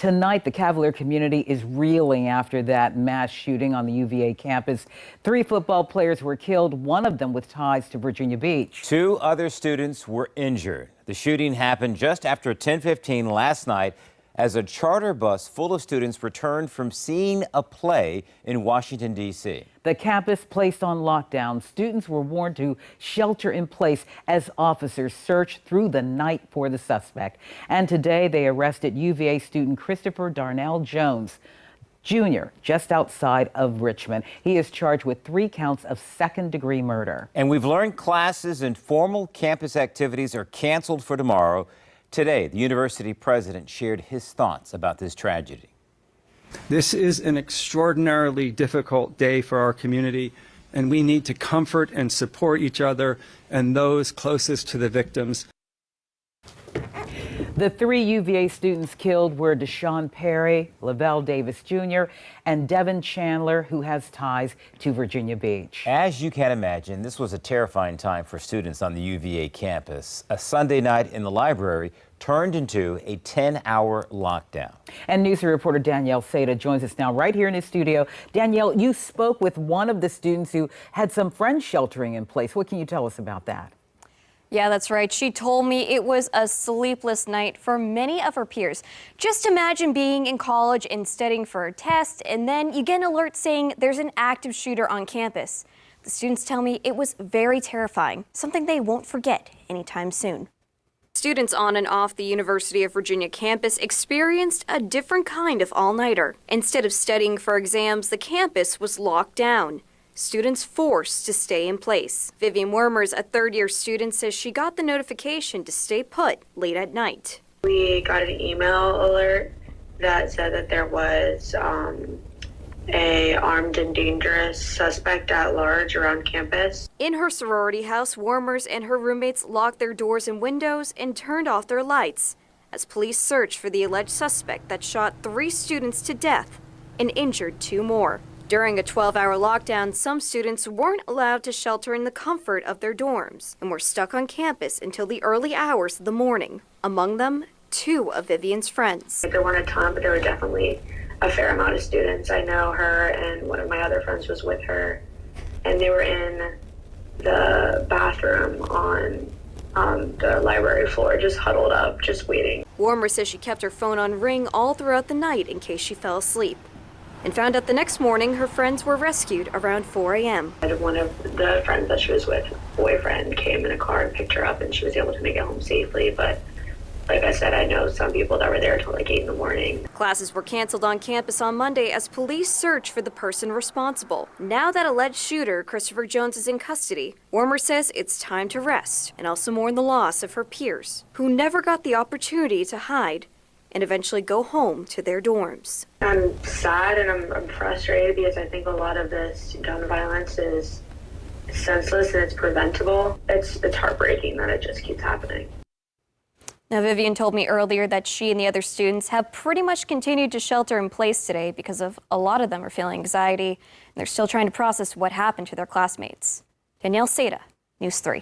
Tonight, the Cavalier community is reeling after that mass shooting on the UVA campus. 3 football players were killed, one of them with ties to Virginia Beach. 2 other students were injured. The shooting happened just after 10:15 last night as a charter bus full of students returned from seeing a play in Washington, D.C. The campus placed on lockdown. Students were warned to shelter in place as officers searched through the night for the suspect. And today they arrested UVA student Christopher Darnell Jones Jr. just outside of Richmond. He is charged with 3 counts of second-degree murder. And we've learned classes and formal campus activities are canceled for tomorrow. Today, the university president shared his thoughts about this tragedy. This is an extraordinarily difficult day for our community, and we need to comfort and support each other and those closest to the victims. The 3 UVA students killed were Deshaun Perry, Lavelle Davis Jr., and Devin Chandler, who has ties to Virginia Beach. As you can imagine, this was a terrifying time for students on the UVA campus. A Sunday night in the library turned into a 10-hour lockdown. And news reporter Danielle Seda joins us now right here in the studio. Danielle, you spoke with one of the students who had some friends sheltering in place. What can you tell us about that? Yeah, that's right. She told me it was a sleepless night for many of her peers. Just imagine being in college and studying for a test, and then you get an alert saying there's an active shooter on campus. The students tell me it was very terrifying, something they won't forget anytime soon. Students on and off the University of Virginia campus experienced a different kind of all-nighter. Instead of studying for exams, the campus was locked down. Students forced to stay in place. Vivian Wormers, a third-year student, says she got the notification to stay put late at night. We got an email alert that said that there was a armed and dangerous suspect at large around campus. In her sorority house, Wormers and her roommates locked their doors and windows and turned off their lights as police searched for the alleged suspect that shot 3 students to death and injured 2 more. During a 12-hour lockdown, some students weren't allowed to shelter in the comfort of their dorms and were stuck on campus until the early hours of the morning. Among them, 2 of Vivian's friends. There weren't a ton, but there were definitely a fair amount of students. I know her, and one of my other friends was with her, and they were in the bathroom on the library floor, just huddled up, just waiting. Warmer says she kept her phone on ring all throughout the night in case she fell asleep, and found out the next morning her friends were rescued around 4 a.m. One of the friends that she was with, boyfriend, came in a car and picked her up, and she was able to make it home safely. But like I said, I know some people that were there till like 8 in the morning. Classes were canceled on campus on Monday as police search for the person responsible. Now that alleged shooter, Christopher Jones, is in custody, Wormer says it's time to rest and also mourn the loss of her peers, who never got the opportunity to hide and eventually go home to their dorms. I'm sad and I'm frustrated because I think a lot of this gun violence is senseless and it's preventable. It's heartbreaking that it just keeps happening. Now, Vivian told me earlier that she and the other students have pretty much continued to shelter in place today because of a lot of them are feeling anxiety and they're still trying to process what happened to their classmates. Danielle Seda, News 3.